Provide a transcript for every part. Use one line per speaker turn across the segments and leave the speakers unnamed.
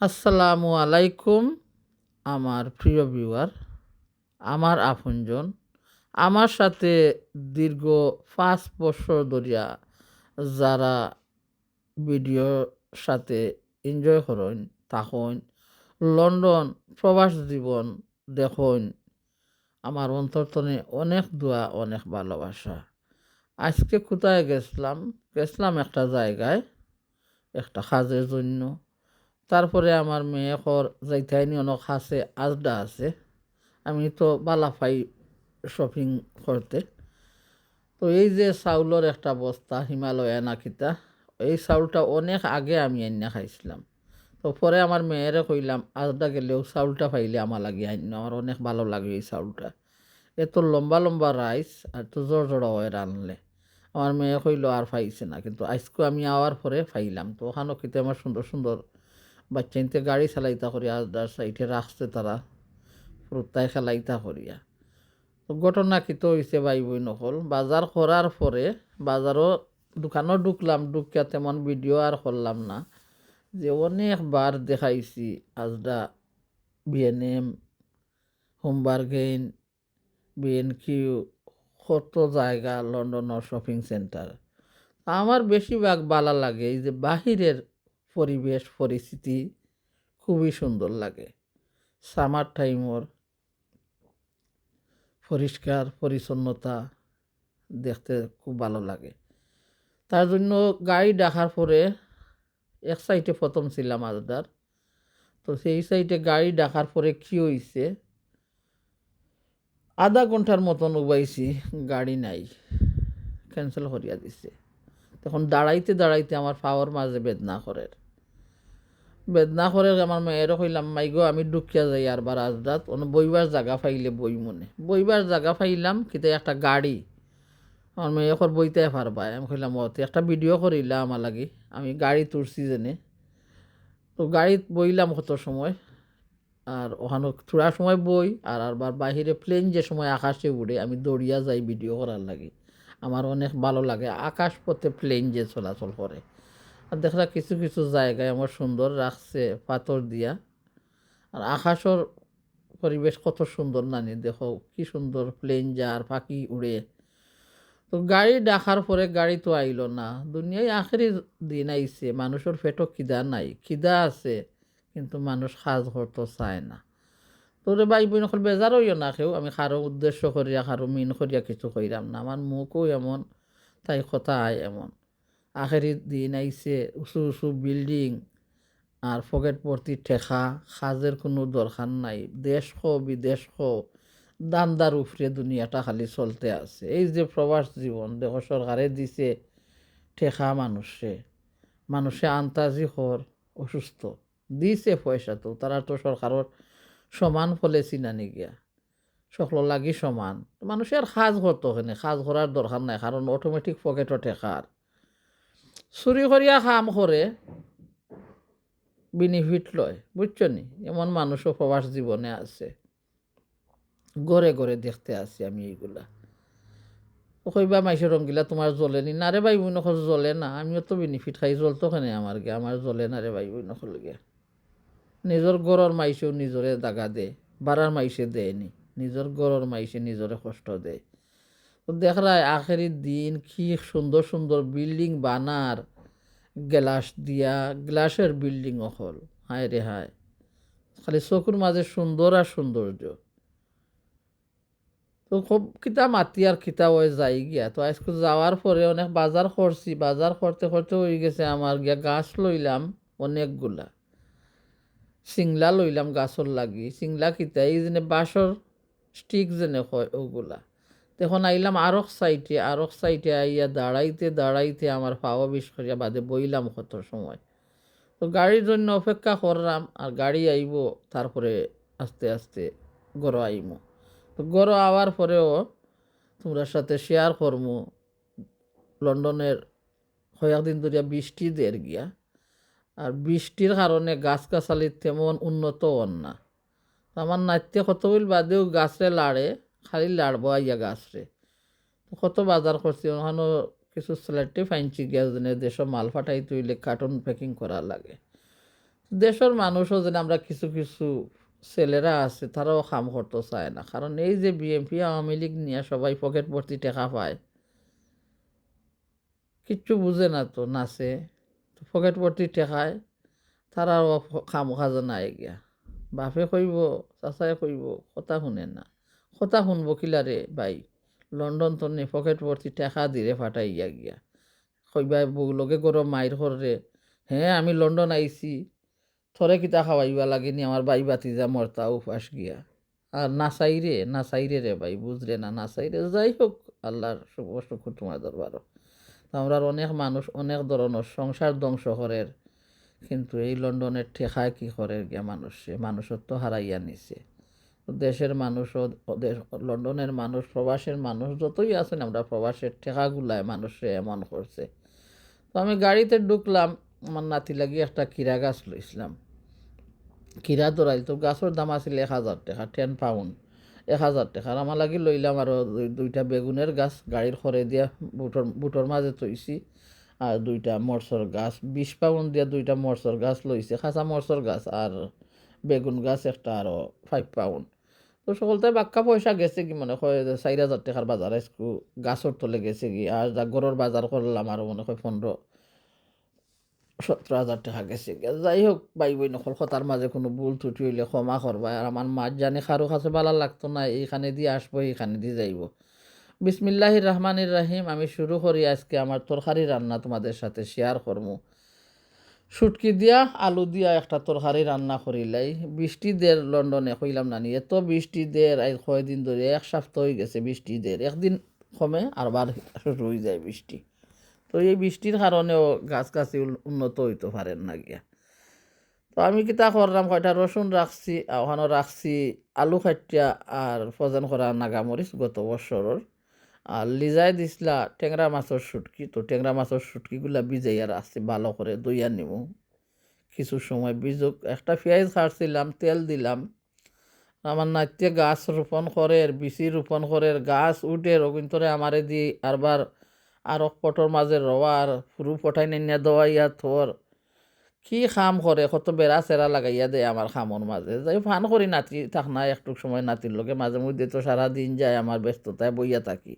আসসালামু আলাইকুম আমার প্রিয় ভিউয়ার, আমার আপনজন, আমার সাথে দীর্ঘ ৫ বছর ধরিয়া যারা ভিডিওর সাথে এনজয় করেন তখন লন্ডন প্রবাস জীবন দেখুন, আমার অন্তরতনে অনেক দোয়া অনেক ভালোবাসা। আজকে কোথায় গেছিলাম একটা জায়গায় একটা কাজের জন্য। তারপরে আমার মেয়ে যাইতাইনি অনেক আছে আজডা আছে। আমি তো বালাফাই শপিং করতে। তো এই যে চাউলের একটা বস্তা হিমালয়া না কিতা, এই চাউলটা অনেক আগে আমি আইনা খাইছিলাম। তো পরে আমার মেয়েরে কইলাম আজডা গেলেও চাউলটা পাইলে আমার লাগে আইন, আমার অনেক ভালো লাগে এই চাউলটা। এত লম্বা লম্বা রাইস আর তো জোর জোড়া হয় রানলে। আমার মেয়ে কইল আর পাইছে না, কিন্তু আজকে আমি আওয়ার পরে পাইলাম। তো ওখানে কিন্তু আমার সুন্দর সুন্দর বাচ্চা ইনতে গাড়ি চালাইতা করিয়া আজদার সাইডে রাখছে তারা রুত্তায় খেলাইতা করিয়া। তো ঘটনা কিতো হইছে ভাই বই নকল বাজার করার পরে বাজারও দোকানও ঢুকলাম, ঢুকিয়া তেমন ভিডিও আর করলাম না। যে অনেকবার দেখাইছি আজদা বিএনএম, হোমবার্গেন, বিএনকিউ, কত জায়গা লন্ডনের শপিং সেন্টার। আমার বেশিরভাগ ভালো লাগে এই যে বাহিরের পরিবেশ পরিস্থিতি খুবই সুন্দর লাগে। সামার টাইমর পরিষ্কার পরিচ্ছন্নতা দেখতে খুব ভালো লাগে। তার জন্য গাড়ি ডাকার পরে এক সাইডে প্রথম ছিলাম আজদার। তো সেই সাইডে গাড়ি ডাকার পরে কী হইছে, আধা ঘন্টার মতন উবাইছি, গাড়ি নাই, ক্যান্সেল করিয়া দিছে। তখন দাঁড়াইতে দাঁড়াইতে আমার পাওয়ার মাঝে বেদনা করে আমার মেয়েরও কইলাম মাইগো আমি ঢুকিয়া যাই আর বার আজদাত বইবার জায়গা পাইলে বই মনে বইবার জায়গা পাইলাম কিন্তু একটা গাড়ি আমার মেয়ে এখন বইতে পারবা। আমি কইলাম তুই একটা ভিডিও করিলাম আমার লাগি, আমি গাড়ি তুলছি জেনে। তো গাড়িত বইলাম কত সময়, আর ওখানে থোড়া সময় বই আর আবার বাহিরে প্লেন যে সময় আকাশে উড়ে আমি দৌড়িয়া যাই ভিডিও করার লাগি। আমার অনেক ভালো লাগে আকাশ পথে প্লেন যে চলাচল করে। আর দেখলা কিছু কিছু জায়গায় আমার সুন্দর রাখছে পাথর দিয়া, আর আকাশের পরিবেশ কত সুন্দর নানি দেখো কি সুন্দর প্লেন যার পাখি উড়ে। তো গাড়ি ডাকার পরে গাড়ি তো আইলো না, দুনিয়ায় আখেরি দিন আইছে, মানুষের পেটও খিদা নাই, খিদা আছে কিন্তু মানুষ সাজ করতে চায় না। তোরে ভাই বোন এখন বেজার হইও না কেউ, আমি কারো উদ্দেশ্য করিয়া কারো মিন করিয়া কিছু কইরাম না, আমার মুখও এমন তাই কথা আয় এমন। আখেরি দিন আইছে, উঁচু উঁচু বিল্ডিং আর পকেট ভর্তি ঠেকা, সাজের কোনো দরকার নাই, দেশ খো বিদেশ খো দান্দার উপরে দুনিয়াটা খালি চলতে আছে। এই যে প্রবাস জীবন দেখো সরকারে দিছে ঠেকা মানুষে আন্তাজি হর অসুস্থ দিছে পয়সা, তো তারা তো সরকারের সমান ফলে চিনানি গিয়া সকল লাগি সমান। মানুষের কাজ করতো ওখানে, কাজ করার দরকার নাই কারণ অটোমেটিক পকেটও ঠেকার চুরি করিয়া কাম করে বেনিফিট লয়, বুঝছো নি? এমন মানুষও প্রবাস জীবনে আছে, গড়ে গড়ে দেখতে আসি আমি এইগুলা। কইবা মাইসের রঙিলা তোমার জ্বলেনি না রে ভাই বোন, জ্বলে না, আমিও তো বেনিফিট খাই, জ্বলতো কেনে আমার গে, আমার জ্বলে না রে ভাই বোন গে। নিজের গড়র মাইসেও নিজরে দাগা দে, বাড়ার মাইসে দেয়নি, নিজের গড়র মাইসে নিজরে কষ্ট দেয়। তো দেখলাই আখেরি দিন কি সুন্দর সুন্দর বিল্ডিং বানার, গ্লাস দিয়া গ্লাসের বিল্ডিং হল, হায় রে হায়, খালি চকুর মাঝে সুন্দর আর সৌন্দর্য। তো খুব কিতা মাতি আর কিতা ওই যাই গিয়া। তো আজকে যাওয়ার পরে অনেক বাজার করছি, বাজার করতে করতে হয়ে গেছে আমার গিয়া গাছ লইলাম অনেকগুলা, সিংলা লইলাম গাছর লাগি, সিংলা কিতা এই যে বাঁশর স্টিক যেনে হয় ওগুলা। তখন আইলাম আরক সাইটে আইয়া দাঁড়াইতে দাঁড়াইতে আমার পাওয়া বিষ করিয়া বাদে বইলাম কত সময়। তো গাড়ির জন্য অপেক্ষা করলাম, আর গাড়ি আইব তারপরে আস্তে আস্তে গড় আইমু। তো গড় আওয়ার পরেও তোমরা সাথে শেয়ার করমু লন্ডনের কয়েকদিন ধরিয়া বৃষ্টি দের গিয়া, আর বৃষ্টির কারণে গাছগাছালি তেমন উন্নত হন না। আমার নাইতে কত বইল বাদেও গাছরে লাড়ে, খালি লাড়ব আইয়া গাছরে। কত বাজার করছি ওখানে, কিছু স্লেটে ফাইনছি গ্যাস দিনে দেশ মাল ফাটাই তুইলে কার্টুন প্যাকিং করা লাগে। দেশের মানুষও যেন আমরা কিছু কিছু ছেলেরা আছে তারাও কাম করতে চায় না, কারণ এই যে বিএনপি আওয়ামী লীগ নিয়ে সবাই পকেট ভর্তি টাকা পায়, কিচ্ছু বুঝে না তো নাচে, তো পকেট ভর্তি টেকায় তারাও কাম কাজে নাই গিয়া। বাপে কইব, চাচাই কইব, কথা শুনে না। কথা শুনবো কিলারে ভাই? লন্ডন তো নে পকেট ভর্তি টাকা দিলে ফাটাইয়া গিয়া কইবা বউ লগে গরম মাইর করে, হ্যাঁ আমি লন্ডন আইছি, থরে কিতা খাওয়াইবা লাগেনি আমার বাই বাতিজা মরতা উপাস গিয়া। আর নাচাইরে নাচাইরে রে ভাই, বুঝরে না নাচাইরে। যাই হোক, আল্লাহর শুভ শুকুর তোমার দরবারও। তো আমরা অনেক মানুষ অনেক ধরনের সংসার ধ্বংস করের, কিন্তু এই লন্ডনের ঠেকায় কি করে গিয়া মানুষে মানুষত্ব হারাইয়া নিছে। তো দেশের মানুষও লন্ডনের মানুষ প্রবাসের মানুষ যতই আছেন আমরা প্রবাসের ঠেকাগুলায় মানুষে এমন করছে। তো আমি গাড়িতে ঢুকলাম, আমার নাতি লাগি একটা কিরা গাছ লইছিলাম, কিরা দৌড়াইল, তো গাছের দাম আছিল 1,000 টাকা, 10 পাউন্ড, 1,000 টাকা। আর আমার লাগি লইলাম আরও দুইটা বেগুনের গাছ গাড়ির খরে দিয়া বুটোর মাঝে তৈছি, আর দুইটা মরসর গাছ 20 পাউন্ড দিয়া দুইটা মরসর গাছ লইছে, খাঁচা মরসর গাছ, আর বেগুন গাছ একটা আরও 5 পাউন্ড। তো সকলতে বাক্কা পয়সা গেছে কি মনে হয় 4,000 টাকার বাজার আজকু গাছর তলে গেছে কি। আর যা গরুর বাজার করলাম আরও মনে হয় 15-17 হাজার টাকা গেছে গিয়া। যাই হোক ভাই বই নকল কথার মাঝে কোনো ভুল ত্রুটি হইলে ক্ষমা করবা। আর আমার মাছ জানি কারো কাছে ভালো লাগতো না, এইখানে দিয়ে আসবো এইখানে দিয়ে যাইব। বিসমিল্লাহির রহমানির রাহিম। আমি শুরু করি আজকে আমার তরকারি রান্না তোমাদের সাথে শেয়ার করবো। শুটকি দিয়া আলু দিয়া একটা তরকারি রান্না করিলাই। বৃষ্টি দের লন্ডনে কইলাম নানি, এত বৃষ্টি দের আজ কয়দিন ধরে, 1 সপ্তাহ হয়ে গেছে বৃষ্টি দের, একদিন কমে আর বার শুরু হয়ে যায় বৃষ্টি। তো এই বৃষ্টির কারণেও গাছ গাছি উন্নত হইতে পারেন না গিয়া। তো আমি কিতা করলাম, কয়টা রসুন রাখছি, ওখানে রাখছি আলু খাটিয়া আর ফজেন করা নাগামরিচ গত বছরের, আর লিজাই দিছিলা টেংরা মাছের শুটকি। তো টেংরা মাছের শুটকিগুলা ভিজাইয়া রাখছি ভালো করে, দইয়া নিমু কিছু সময় বিজুক। একটা পেঁয়াজ কাটছিলাম, তেল দিলাম। আমার নাইতে গাছ রোপণ করে, বিচি রোপণ করে, গাছ উঠে রবীন্দ্রে আমারে দি আরবার আর পটর মাঝে রোয়ার ফুরু পটাই নিয়া দোয়াইয়া থর কি খাম করে, কত বেড়া চেরা লাগাইয়া দেয় আমার খামর মাঝে। যাই ফান করি, নাতি থাক না একটু সময় নাতির লগে, মাঝে মধ্যে তো সারা দিন যায় আমার ব্যস্ততায় বইয়া থাকি,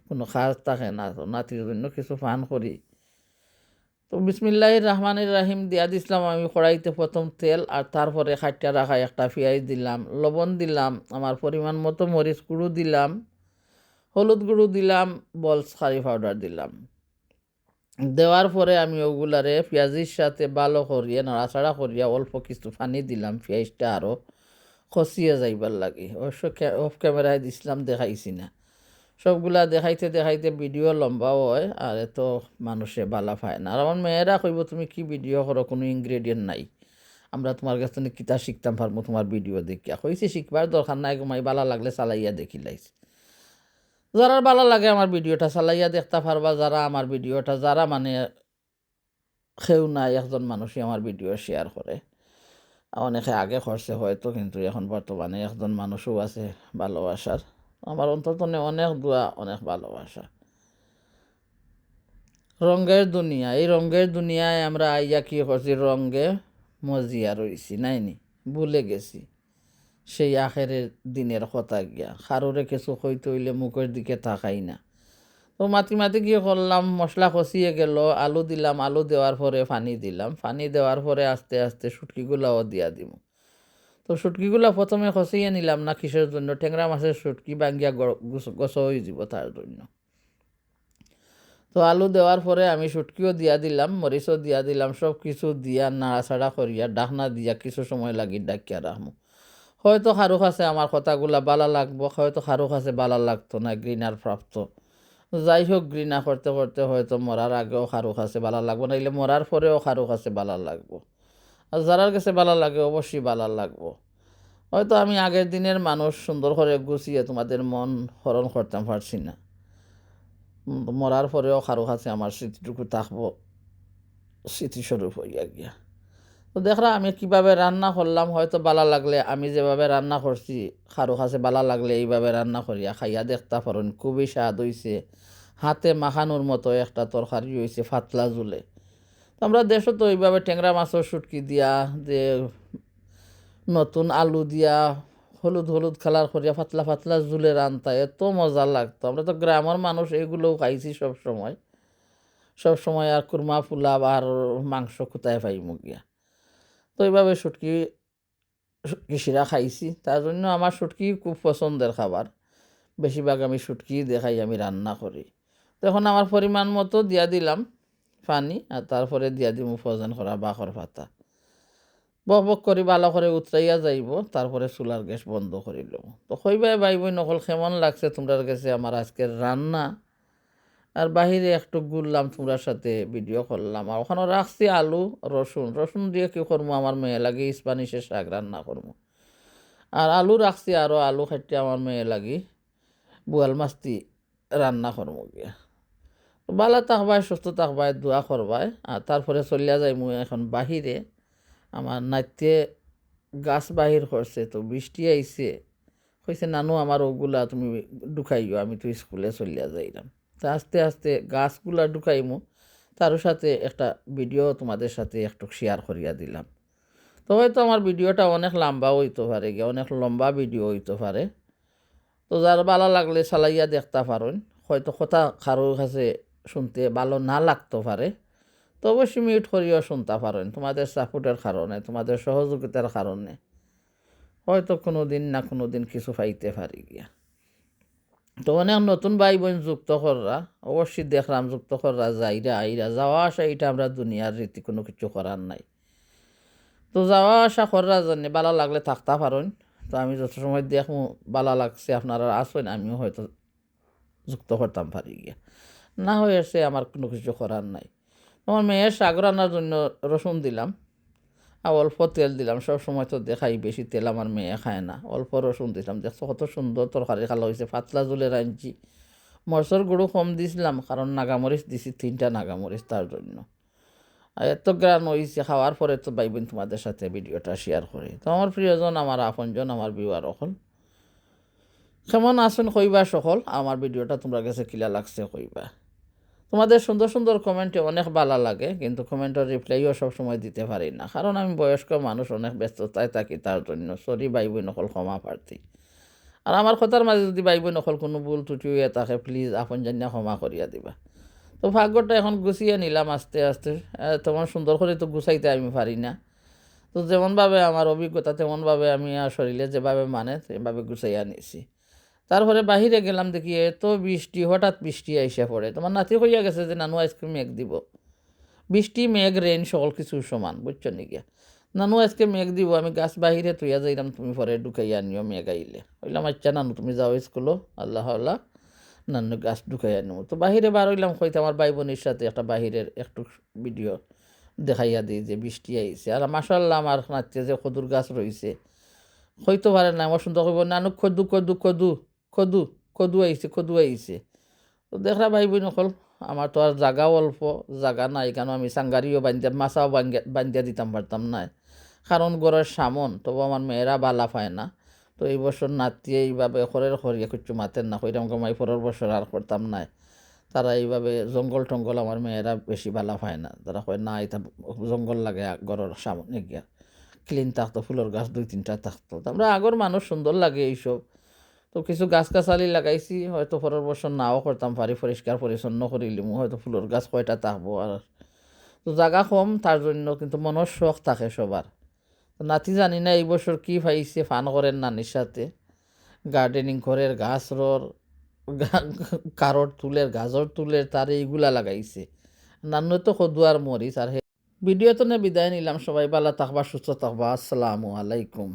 কোনো কাজ থাকে না। তো নাতির জন্য কিছু ফান করি। তো বিসমিল্লাহির রহমানির রাহিম দিয়া দিছিলাম আমি কড়াইতে প্রথম তেল, আর তারপরে খাটিয়া রাখা একটা পেঁয়াজ দিলাম, লবণ দিলাম, আমার পরিমাণ মতো মরিচ গুঁড়ো দিলাম, হলুদ গুঁড়ো দিলাম, বলস কারি পাউডার দিলাম। দেওয়ার পরে আমি ওগুলারে পেঁয়াজির সাথে ভালো করিয়া নাড়াচাড়া করিয়া অল্প কিছু পানি দিলাম, পেঁয়াজটা আরও খসিয়ে যাইবার লাগে। অবশ্য অফ ক্যামেরায় দিছিলাম, দেখাইছি না। সবগুলা দেখাইতে দেখাইতে ভিডিও লম্বাও হয়, আর এত মানুষে বালা পায় না। আর আমার মেয়েরা কইব তুমি কি ভিডিও করো, কোনো ইনগ্রেডিয়েন্ট নাই, আমরা তোমার কাছ থেকে কিতা শিখতাম পারবো তোমার ভিডিও দেখিয়া। কইছি শিখবার দরকার নাই, ঘুমাই বালা লাগলে চালাইয়া দেখি লাইছি। যারা বালা লাগে আমার ভিডিওটা চালাইয়া দেখতে পারবা, যারা আমার ভিডিওটা যারা মানে কেউ নাই একজন মানুষই আমার ভিডিও শেয়ার করে। অনেকে আগে করছে হয়তো, কিন্তু এখন বর্তমানে একজন মানুষও আছে ভালোবাসার। আমার অন্তত অনেক দোয়া, অনেক ভালোবাসা। রঙ্গের দুনিয়া, এই রঙ্গের দুনিয়ায় আমরা আইয়া কি করছি, রঙ্গে মজিয়া রইছি নাইনি, ভুলে গেছি সেই আখেরের দিনের কথা গিয়া। কারোরে কিছু হইতে হইলে মুখের দিকে তাকাই না। তো মাতি মাতি গিয়ে করলাম, মশলা কষিয়ে গেল, আলু দিলাম, আলু দেওয়ার পরে পানি দিলাম, পানি দেওয়ার পরে আস্তে আস্তে শুটকিগুলাও দিয়া দিব। তো শুটকিগুলা প্রথমে কষিয়ে নিলাম না, কিসের জন্য, টেংরা মাছের শুটকি বাঙ্গিয়া গছ হয়ে যাব তার জন্য। তো আলু দেওয়ার পরে আমি শুটকিও দিয়া দিলাম, মরিচও দিয়া দিলাম, সব কিছু দিয়া নাড়াচাড়া করিয়া ডাকনা দিয়া কিছু সময় লাগি ডাকিয়া রাখবো। হয়তো কারো কাছে আমার কথাগুলা বালা লাগবো, হয়তো কারো কাছে বালা লাগতো না, ঘৃণার প্রাপ্ত। যাই হোক, ঘৃণা করতে করতে হয়তো মরার আগেও কারো কাছে বালা লাগবো, নাইলে মরার পরেও কারো কাছে বালা লাগবো। আর যারার কাছে বালা লাগে অবশ্যই বালা লাগবো। হয়তো আমি আগের দিনের মানুষ সুন্দর করে গুছিয়ে তোমাদের মন হরণ করতে পারছি না, মরার পরেও কারো কাছে আমার স্মৃতিটুকু থাকবো স্মৃতিস্বরূপ হইয়া গিয়া। তো দেখরা আমি কিভাবে রান্না করলাম, হয়তো বালা লাগলে আমি যেভাবে রান্না করছি কারো কাছে বালা লাগলে এইভাবে রান্না করিয়া খাইয়া দেখতে পারেন। খুবই স্বাদ হইছে, হাতে মাখানোর মতো একটা তরকারি হয়েছে, ফাতলা জুলে। তো আমরা দেশও তো এইভাবে ট্যাংরা মাছও শুটকি দিয়া যে নতুন আলু দিয়া হলুদ হলুদ কালার করিয়া পাতলা পাতলা জুলের আনতা এত মজা লাগতো। আমরা তো গ্রামের মানুষ, এগুলোও খাইছি সব সময় আর কুরমা পোলাও আর মাংস কোথায় পাইমু গিয়া। তো এইভাবে শুটকি শুটকি শিরা খাইছি, তার জন্য আমার শুটকি খুব পছন্দের খাবার। বেশিরভাগ আমি শুটকি দেখাই আমি রান্না করি। তো এখন আমার পরিমাণ মতো দিয়া দিলাম পানি, আর তারপরে দিয়া দিমু ফ্রোজেন করা বাখর পাতা। বক বক করে ভালো করে উতরাইয়া যাইব, তারপরে চুলার গ্যাস বন্ধ করিল। তো কইবাই ভাই বোন নকল কেমন লাগছে তোমরার কাছে আমার আজকের রান্না। আর বাহিরে একটু ঘুরলাম, তোমরার সাথে ভিডিও করলাম। আর ওখানে রাখছি আলু রসুন দিয়ে কি করবো, আমার মেয়ে লাগে স্প্যানিশের শাক রান্না করবো। আর আলু রাখছি, আরও আলু খাইতে আমার মেয়ে লাগি বোয়াল মাছটি রান্না করবো গিয়া। ভালো থাকবাই, সুস্থ থাকবাই, দোয়া করবাই। আর তারপরে চলিয়া যাই মুই এখন বাহিরে। আমার নাইতে গাছ বাহির করছে, তো বৃষ্টি আইছে। কইছে নানু আমার ওগুলা তুমি ঢুকাইও, আমি তো স্কুলে চলিয়া যাইলাম। তো আস্তে আস্তে গাছগুলা ঢুকাইমু, তার সাথে একটা ভিডিও তোমাদের সাথে একটু শেয়ার করিয়া দিলাম। তো হয়তো আমার ভিডিওটা অনেক লম্বা হইতে পারে গিয়া, অনেক লম্বা ভিডিও হইতে পারে। তো যার ভালো লাগলে চালাইয়া দেখতে পারেন। হয়তো কথা কারোর কাছে শুনতে ভালো না লাগতে পারে, তো অবশ্যই মিউট করিও শুনতে পারেন। তোমাদের সাপোর্টের কারণে, তোমাদের সহযোগিতার কারণে হয়তো কোনো দিন না কোনো দিন কিছু পাইতে পারি গিয়া। তো অনেক নতুন ভাই বোন যুক্ত কররা, অবশ্যই দেখলাম যুক্ত কররা যাইরা আইরা যাওয়া আসা, এটা আমরা দুনিয়ার রীতি, কোনো কিছু করার নাই। তো যাওয়া আসা কররা জানি ভালো লাগলে থাকতে পারেন। তো আমি যত সময় দেখবো ভালো লাগছে আপনারা আসবেন, আমিও হয়তো যুক্ত করতাম পারি গিয়া। না হয়েছে আমার কোনো কিছু করার নাই। আমার মেয়ের শাক রান্নার জন্য রসুন দিলাম আর অল্প তেল দিলাম। সব সময় তো দেখাই বেশি তেল আমার মেয়ে খায় না, অল্প রসুন দিলাম। দেখছো কত সুন্দর তরকারি খালা হয়েছে, পাতলা জুলের আনছি। মরচর গুঁড়ো কম দিছিলাম, কারণ নাগামরিচ দিছি 3টা নাগামরিচ, তার জন্য। আর এত গ্রান হয়েছে, খাওয়ার পরে তো ভাইবেন তোমাদের সাথে ভিডিওটা শেয়ার করি। তো আমার প্রিয়জন, আমার আপনজন, আমার ভিউয়ার সকল কেমন আছেন কইবা সকল। আমার ভিডিওটা তোমরা কাছে কিলা লাগছে কইবা। তোমাদের সুন্দর সুন্দর কমেন্টে অনেক ভালো লাগে, কিন্তু কমেন্টের রিপ্লাইও সবসময় দিতে পারি না, কারণ আমি বয়স্ক মানুষ, অনেক ব্যস্ততায় থাকি, তার জন্য সরি ভাই বোন নকল, ক্ষমা প্রার্থী। আর আমার কথার মাঝে যদি ভাই বোন নকল কোনো ভুল ত্রুটি হয়ে থাকে, প্লিজ আপন জানিয়া ক্ষমা করিয়া দিবা। তো ভাগ্যটা এখন গুছিয়ে নিলাম আস্তে আস্তে। তেমন সুন্দর করে তো গুছাইতে আমি পারি না। তো যেমনভাবে আমার অভিজ্ঞতা, তেমনভাবে আমি আর শরীরে যেভাবে মানে সেভাবে গুছাইয়া নিছি। তারপরে বাহিরে গেলাম, দেখি এত বৃষ্টি, হঠাৎ বৃষ্টি আইসা পড়ে। তোমার নাতি হইয়া গেছে যে নানু আজকে মেঘ দিব। বৃষ্টি মেঘ রেন সকল কিছু সমান, বুঝছো নি গিয়া। নানু আজকে মেঘ দিব, আমি গাছ বাহিরে তুইয়া যাইলাম, তুমি পরে ঢুকাইয়া নিও মেঘ আইলে। হইলাম আচ্ছা নানু তুমি যাও স্কুলো, আল্লাহ আল্লাহ, নানু গাছ ঢুকাইয়া নিব। তো বাহিরে বার হইলাম, হয়তো আমার ভাই বোনের সাথে একটা বাহিরের একটু ভিডিও দেখাইয়া দিই যে বৃষ্টি আইছে। আর মাশাআল্লাহ আমার নাচতে যে খদুর গাছ রয়েছে, হইতে পারে না, আমার সুন্দর কইব নানু খদু খদু খদু খদু খদু আইছে। তো দেখরা ভাই বোন নকল, আমার তো আর জাগাও অল্প, জাগা নাই, কেন আমি সাঙ্গারিও বান্ধিয়া মাছাও বান্ধিয়া দিতাম পারতাম না, কারণ ঘরের সামন। তবু আমার মেয়েরা বালা পায় না। তো এই বছর নাতি এইভাবে খরের খরিয়া কিছু মাতেন না, কইরাম কমাই পরের বছর আর করতাম না। তারা এইভাবে জঙ্গল টঙ্গল আমার মেয়েরা বেশি বালা পায় না, তারা কয় না এটা জঙ্গল লাগে ঘরের সামনে গিয়া, ক্লিন থাকতো, ফুলের গাছ 2-3টা থাকতো। তো আমরা আগর মানুষ, সুন্দর লাগে এইসব। তো কিছু গাছগাছালি লাগাইছি, হয়তো পরের বছর নাও করতাম পারি, পরিষ্কার পরিচ্ছন্ন করিলিমু, হয়তো ফুলের গাছ কয়টা থাকবো। আর তো জায়গা কম, তার জন্য কিন্তু মনের শখ থাকে সবার। তো নাতি জানি না এই বছর কি পাইছে, ফান করেন নানির সাথে, গার্ডেনিং করের, গাছ রর, কারোর তুলের, গাজর তুলের, তার এইগুলা লাগাইছে। নানু তো কদুয়ার মরিচ। আর ভিডিও তো বিদায় নিলাম, সবাই ভালো থাকবা, সুস্থ থাকবা, আসসালামু আলাইকুম।